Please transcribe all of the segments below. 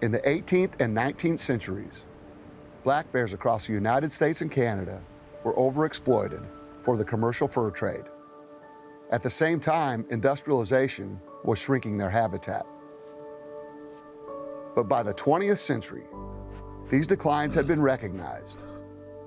In the 18th and 19th centuries, black bears across the United States and Canada were overexploited for the commercial fur trade. At the same time, industrialization was shrinking their habitat. But by the 20th century, these declines had been recognized,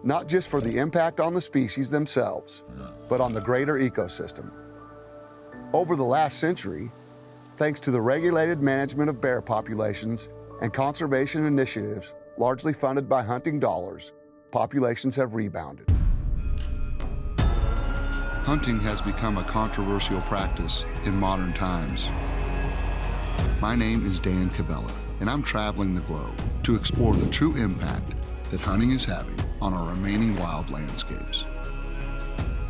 not just for the impact on the species themselves, but on the greater ecosystem. Over the last century, thanks to the regulated management of bear populations and conservation initiatives largely funded by hunting dollars, populations have rebounded. Hunting has become a controversial practice in modern times. My name is Dan Cabela, and I'm traveling the globe to explore the true impact that hunting is having on our remaining wild landscapes.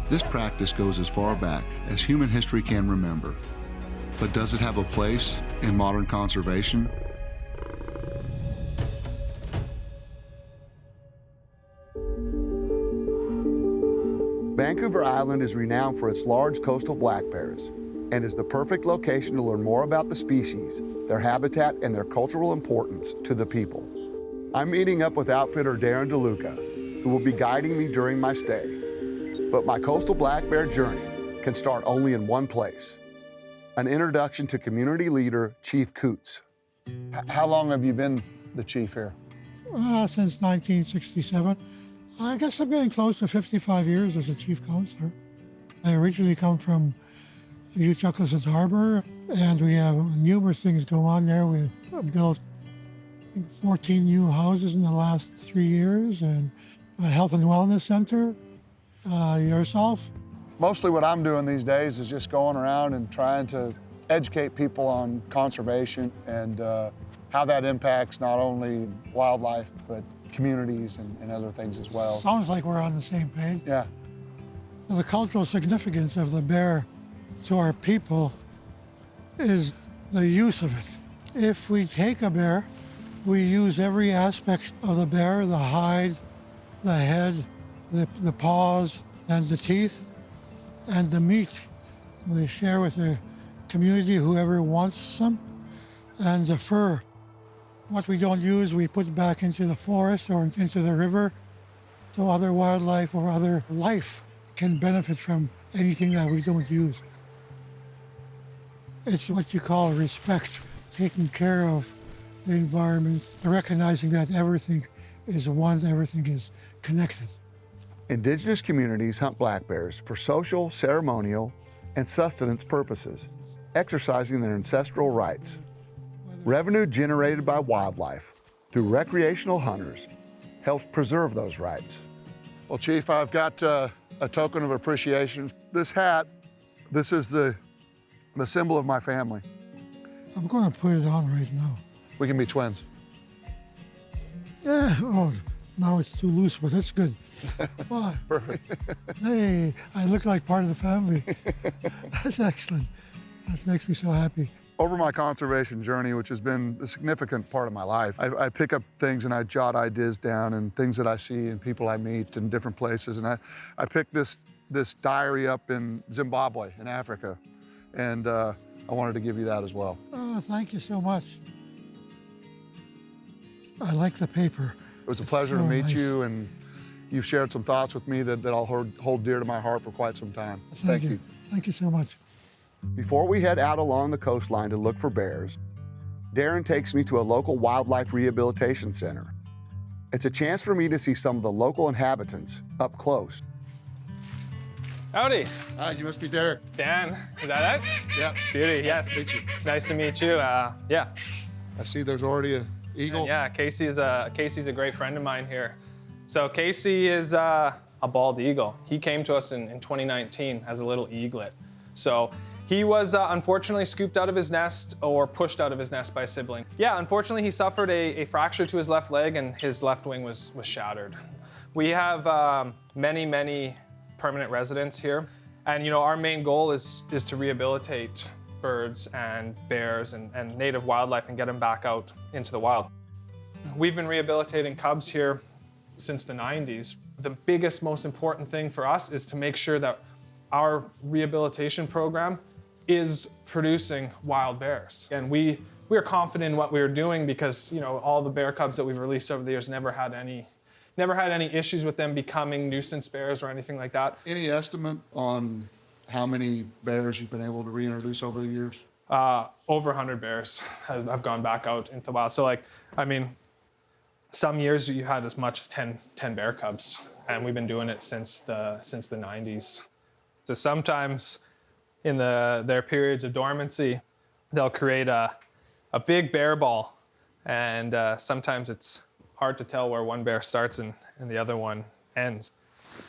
This practice goes as far back as human history can remember, but does it have a place in modern conservation? Vancouver Island is renowned for its large coastal black bears and is the perfect location to learn more about the species, their habitat, and their cultural importance to the people. I'm meeting up with outfitter Darren DeLuca, who will be guiding me during my stay. But my coastal black bear journey can start only in one place: an introduction to community leader Chief Cootes. How long have you been the chief here? Since 1967. I guess I'm getting close to 55 years as a chief counselor. I originally come from Uchucklesett Harbor, and we have numerous things going on there. We built 14 new houses in the last 3 years, and a health and wellness center. Yourself? Mostly what I'm doing these days is just going around and trying to educate people on conservation and how that impacts not only wildlife, but communities and other things as well. Sounds like we're on the same page. Yeah. The cultural significance of the bear to our people is the use of it. If we take a bear, we use every aspect of the bear: the hide, the head, the paws, and the teeth, and the meat. We share with the community, whoever wants some, and the fur. What we don't use, we put back into the forest or into the river, so other wildlife or other life can benefit from anything that we don't use. It's what you call respect, taking care of the environment, recognizing that everything is one, everything is connected. Indigenous communities hunt black bears for social, ceremonial, and sustenance purposes, exercising their ancestral rights. Revenue generated by wildlife through recreational hunters helps preserve those rights. Well, Chief, I've got a token of appreciation. This hat, this is the symbol of my family. I'm going to put it on right now. We can be twins. Yeah, oh, now it's too loose, but it's good. Well, Perfect. hey, I look like part of the family. That's excellent. That makes me so happy. Over my conservation journey, which has been a significant part of my life, I pick up things and I jot ideas down and things that I see and people I meet in different places. And I picked this diary up in Zimbabwe, in Africa. And I wanted to give you that as well. Oh, thank you so much. I like the paper. It was a pleasure to meet you, and you've shared some thoughts with me that I'll hold dear to my heart for quite some time. Thank you. Thank you so much. Before we head out along the coastline to look for bears, Darren takes me to a local wildlife rehabilitation center. It's a chance for me to see some of the local inhabitants up close. Howdy. Hi, you must be Derek. Dan, is that it? Yeah. Beauty, yes. Nice to meet you. Nice to meet you. Yeah. I see there's already an eagle. And yeah, Casey's a great friend of mine here. So Casey is a bald eagle. He came to us in 2019 as a little eaglet. So he was unfortunately scooped out of his nest or pushed out of his nest by a sibling. Yeah, unfortunately he suffered a fracture to his left leg and his left wing was shattered. We have many permanent residents here. And our main goal is to rehabilitate birds and bears and native wildlife and get them back out into the wild. We've been rehabilitating cubs here since the 90s. The biggest, most important thing for us is to make sure that our rehabilitation program is producing wild bears. And we are confident in what we were doing because, you know, all the bear cubs that we've released over the years never had any issues with them becoming nuisance bears or anything like that. Any estimate on how many bears you've been able to reintroduce over the years? Over 100 bears have gone back out into the wild. So like, I mean, some years you had as much as 10 bear cubs, and we've been doing it since the 90s. So sometimes in their periods of dormancy, they'll create a big bear ball, and sometimes it's hard to tell where one bear starts and the other one ends.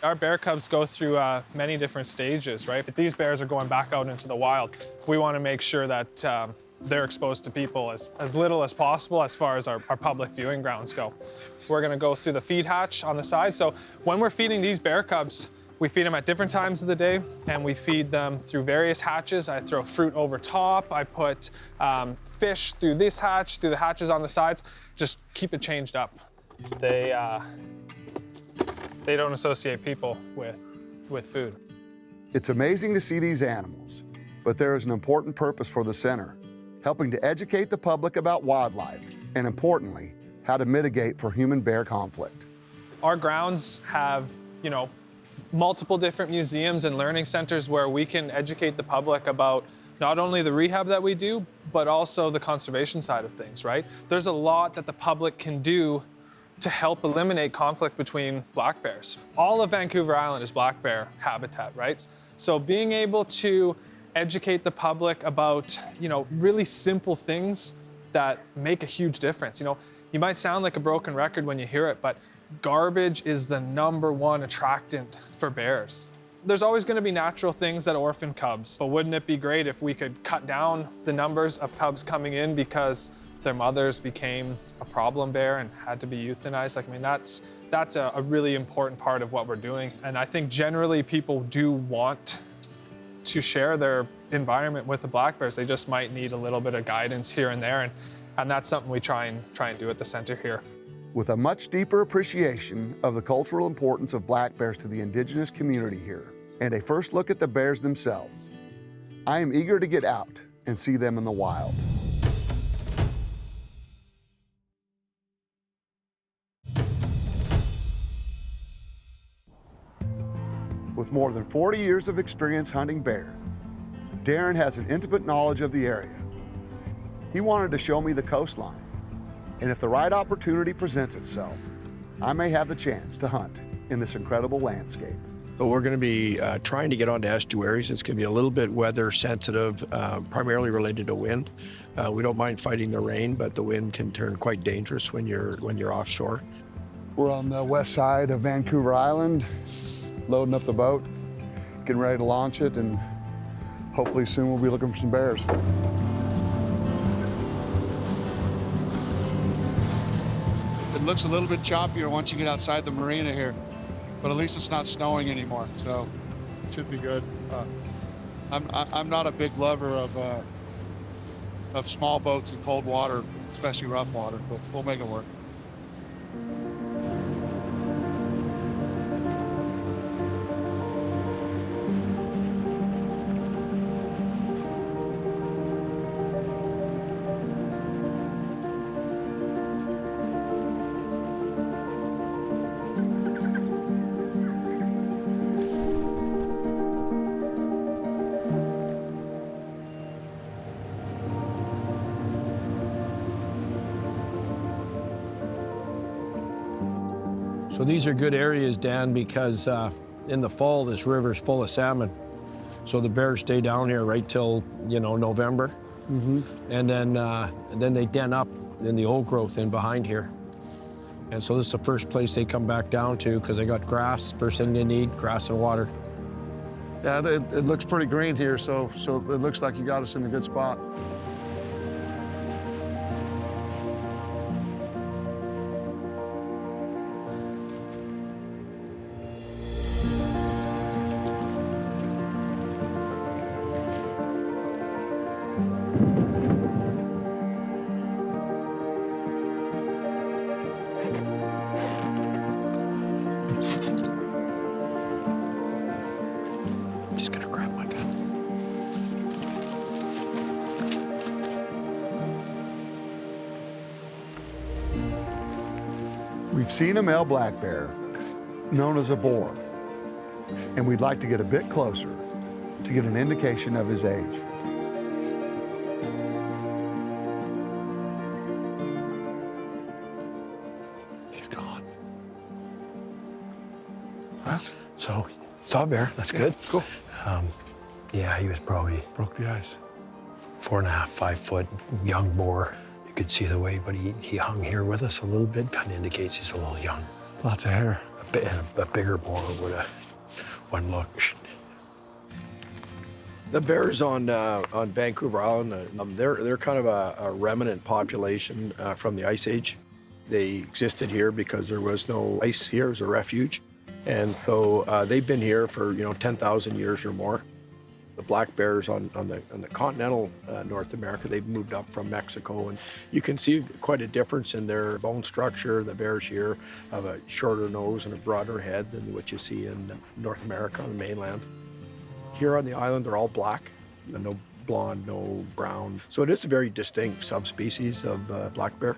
Our bear cubs go through many different stages, right? If these bears are going back out into the wild, we want to make sure that they're exposed to people as little as possible as far as our public viewing grounds go. We're going to go through the feed hatch on the side. So when we're feeding these bear cubs, we feed them at different times of the day, and we feed them through various hatches. I throw fruit over top. I put fish through this hatch, through the hatches on the sides. Just keep it changed up. They don't associate people with food. It's amazing to see these animals, but there is an important purpose for the center, helping to educate the public about wildlife, and importantly, how to mitigate for human-bear conflict. Our grounds have, you know, multiple different museums and learning centers where we can educate the public about not only the rehab that we do, but also the conservation side of things, right? There's a lot that the public can do to help eliminate conflict between black bears. All of Vancouver Island is black bear habitat, right? So being able to educate the public about, you know, really simple things that make a huge difference. You know, you might sound like a broken record when you hear it, but garbage is the #1 attractant for bears. There's always going to be natural things that orphan cubs, but wouldn't it be great if we could cut down the numbers of cubs coming in because their mothers became a problem bear and had to be euthanized? Like, I mean, that's a really important part of what we're doing. And I think generally people do want to share their environment with the black bears. They just might need a little bit of guidance here and there. And that's something we try and do at the center here. With a much deeper appreciation of the cultural importance of black bears to the Indigenous community here, and a first look at the bears themselves, I am eager to get out and see them in the wild. With more than 40 years of experience hunting bear, Darren has an intimate knowledge of the area. He wanted to show me the coastline, and if the right opportunity presents itself, I may have the chance to hunt in this incredible landscape. But we're going to be trying to get onto estuaries. It's going to be a little bit weather sensitive, primarily related to wind. We don't mind fighting the rain, but the wind can turn quite dangerous when you're offshore. We're on the west side of Vancouver Island, loading up the boat, getting ready to launch it, and hopefully soon we'll be looking for some bears. It looks a little bit choppier once you get outside the marina here, but at least it's not snowing anymore, so it should be good. I'm not a big lover of small boats in cold water, especially rough water, but we'll make it work. So these are good areas, Dan, because in the fall, this river's full of salmon. So the bears stay down here right till, you know, November. Mm-hmm. And then they den up in the old growth in behind here. And so this is the first place they come back down to because they got grass. First thing they need, grass and water. Yeah, it looks pretty green here, so it looks like you got us in a good spot. Just gonna grab my gun. We've seen a male black bear, known as a boar, and we'd like to get a bit closer to get an indication of his age. He's gone. Huh? So, saw a bear, that's good. Cool. Yeah, he was probably Broke the ice. 4.5, 5 foot, young boar. You could see the way, but he hung here with us a little bit, kind of indicates he's a little young. Lots of hair. A bigger boar would have one look. The bears on Vancouver Island, they're kind of a remnant population from the Ice Age. They existed here because there was no ice here as a refuge. And so they've been here for 10,000 years or more. The black bears on the continental North America, they've moved up from Mexico, and you can see quite a difference in their bone structure. The bears here have a shorter nose and a broader head than what you see in North America on the mainland. Here on the island, they're all black, no blonde, no brown. So it is a very distinct subspecies of black bear.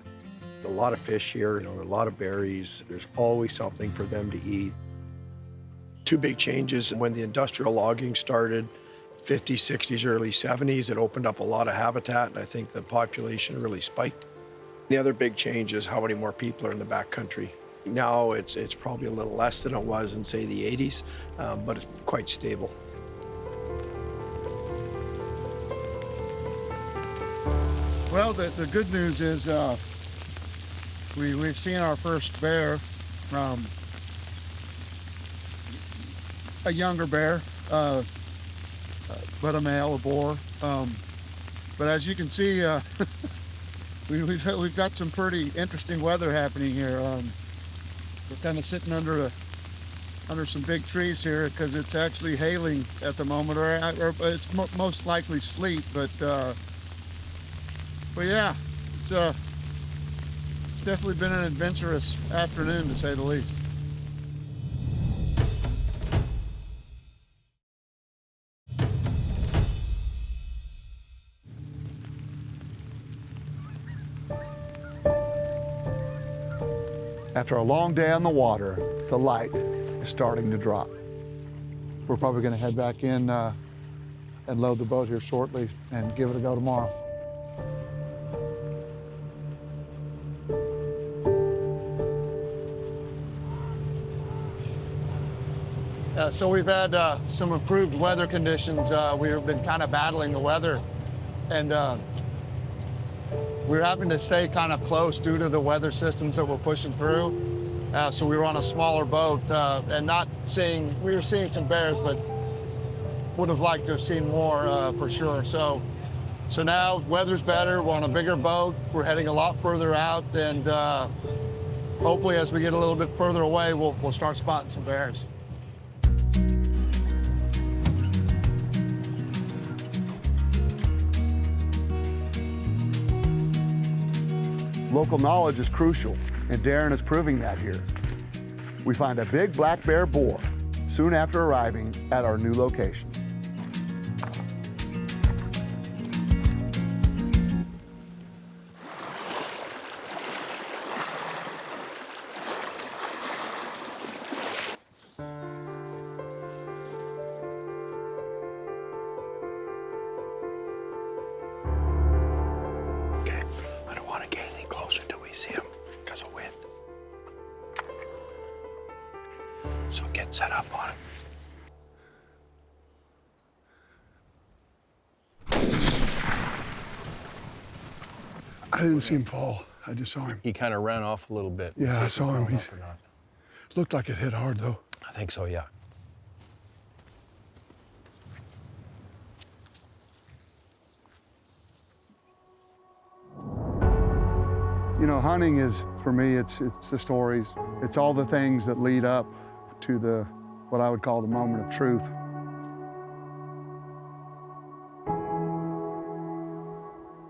A lot of fish here, a lot of berries. There's always something for them to eat. Two big changes when the industrial logging started, 50s, 60s, early 70s, it opened up a lot of habitat, and I think the population really spiked. The other big change is how many more people are in the backcountry. Now it's probably a little less than it was in, say, the 80s, but it's quite stable. Well, the good news is we've seen our first bear, a younger bear, but a male, a boar. But as you can see, we've got some pretty interesting weather happening here. We're kind of sitting under some big trees here because it's actually hailing at the moment, or it's most likely sleet. But yeah, it's definitely been an adventurous afternoon, to say the least. After a long day on the water, the light is starting to drop. We're probably going to head back in and load the boat here shortly and give it a go tomorrow. So we've had some improved weather conditions. We've been kind of battling the weather, and we're having to stay kind of close due to the weather systems that we're pushing through. So we were on a smaller boat and we were seeing some bears, but would have liked to have seen more for sure. So now weather's better, we're on a bigger boat, we're heading a lot further out, and hopefully as we get a little bit further away, we'll start spotting some bears. Local knowledge is crucial, and Darren is proving that here. We find a big black bear boar soon after arriving at our new location. Okay, I don't want to get any closer till we see him because of wind. So get set up on it. I didn't see him fall. I just saw him. He kind of ran off a little bit. Yeah, I saw him. He He looked like it hit hard, though. I think so, yeah. You know, hunting is, for me, it's the stories. It's all the things that lead up to what I would call the moment of truth.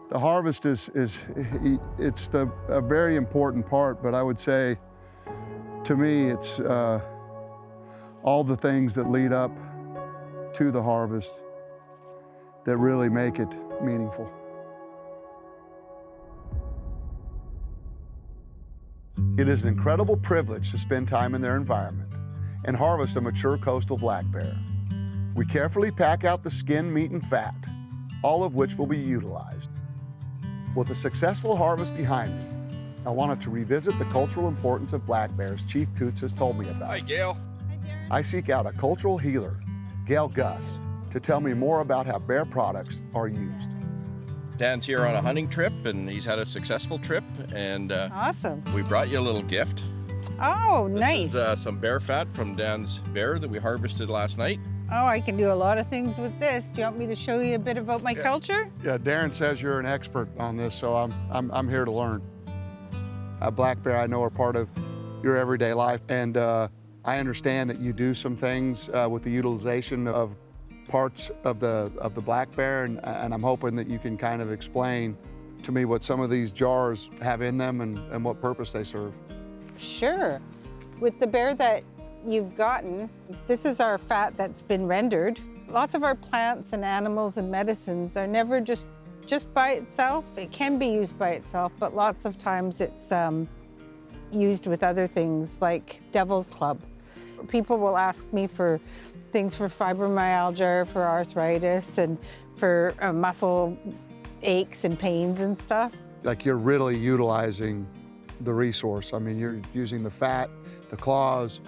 The harvest is a very important part, but I would say, to me, it's all the things that lead up to the harvest that really make it meaningful. It is an incredible privilege to spend time in their environment and harvest a mature coastal black bear. We carefully pack out the skin, meat, and fat, all of which will be utilized. With a successful harvest behind me, I wanted to revisit the cultural importance of black bears Chief Cootes has told me about. Hi, Gail. I seek out a cultural healer, Gail Gus, to tell me more about how bear products are used. Dan's here on a hunting trip, and he's had a successful trip, and Awesome. we brought you a little gift. Oh, nice. This is some bear fat from Dan's bear that we harvested last night. Oh, I can do a lot of things with this. Do you want me to show you a bit about my culture? Yeah, Darren says you're an expert on this, so I'm here to learn. Black bear, I know, are part of your everyday life, and I understand that you do some things with the utilization of parts of the black bear, and I'm hoping that you can kind of explain to me what some of these jars have in them and what purpose they serve. Sure. With the bear that you've gotten, this is our fat that's been rendered. Lots of our plants and animals and medicines are never just by itself. It can be used by itself, but lots of times it's used with other things like Devil's Club. People will ask me for things for fibromyalgia, for arthritis, and for muscle aches and pains and stuff. Like, you're really utilizing the resource. I mean, you're using the fat, the claws,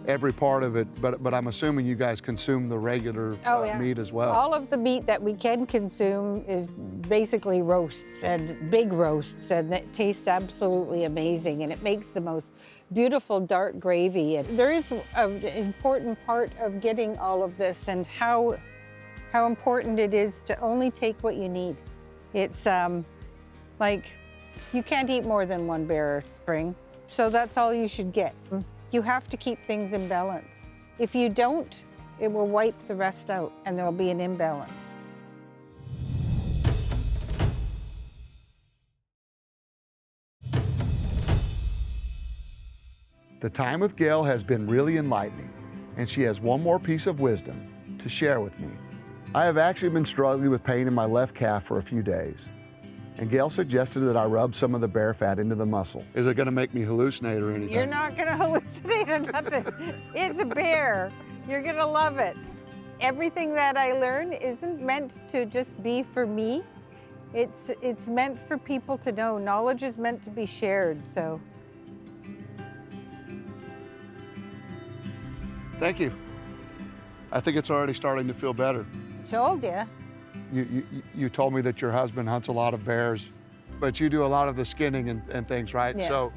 every part of it, but I'm assuming you guys consume the regular meat as well. All of the meat that we can consume is basically roasts, and big roasts, and it tastes absolutely amazing, and it makes the most beautiful dark gravy. And there is an important part of getting all of this, and how important it is to only take what you need. It's like, you can't eat more than one bear a spring, so that's all you should get. You have to keep things in balance. If you don't, it will wipe the rest out, and there will be an imbalance. The time with Gail has been really enlightening, and she has one more piece of wisdom to share with me. I have actually been struggling with pain in my left calf for a few days, and Gail suggested that I rub some of the bear fat into the muscle. Is it gonna make me hallucinate or anything? You're not gonna hallucinate or nothing. It's a bear. You're gonna love it. Everything that I learn isn't meant to just be for me. It's meant for people to know. Knowledge is meant to be shared, so. Thank you. I think it's already starting to feel better. Told ya. You told me that your husband hunts a lot of bears, but you do a lot of the skinning and things, right? Yes. So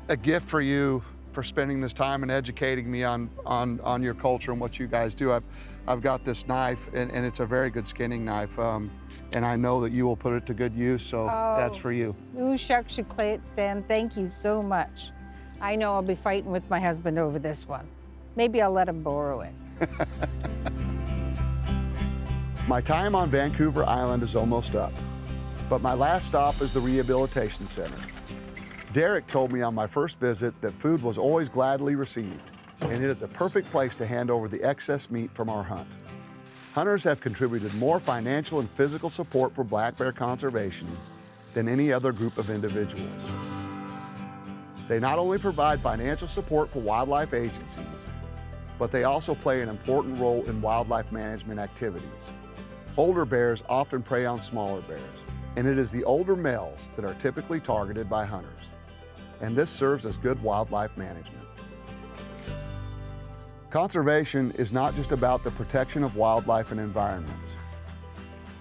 a gift for you for spending this time and educating me on your culture and what you guys do. I've got this knife, and it's a very good skinning knife, and I know that you will put it to good use, so that's for you. Ooh, shucks, you clay it, Stan. Thank you so much. I know I'll be fighting with my husband over this one. Maybe I'll let him borrow it. My time on Vancouver Island is almost up, but my last stop is the Rehabilitation Center. Derek told me on my first visit that food was always gladly received, and it is a perfect place to hand over the excess meat from our hunt. Hunters have contributed more financial and physical support for black bear conservation than any other group of individuals. They not only provide financial support for wildlife agencies, but they also play an important role in wildlife management activities. Older bears often prey on smaller bears, and it is the older males that are typically targeted by hunters. And this serves as good wildlife management. Conservation is not just about the protection of wildlife and environments.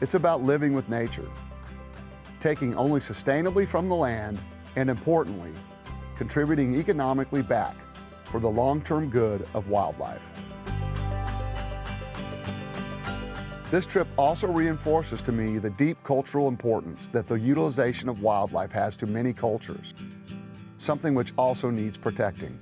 It's about living with nature, taking only sustainably from the land, and importantly, contributing economically back for the long-term good of wildlife. This trip also reinforces to me the deep cultural importance that the utilization of wildlife has to many cultures, something which also needs protecting.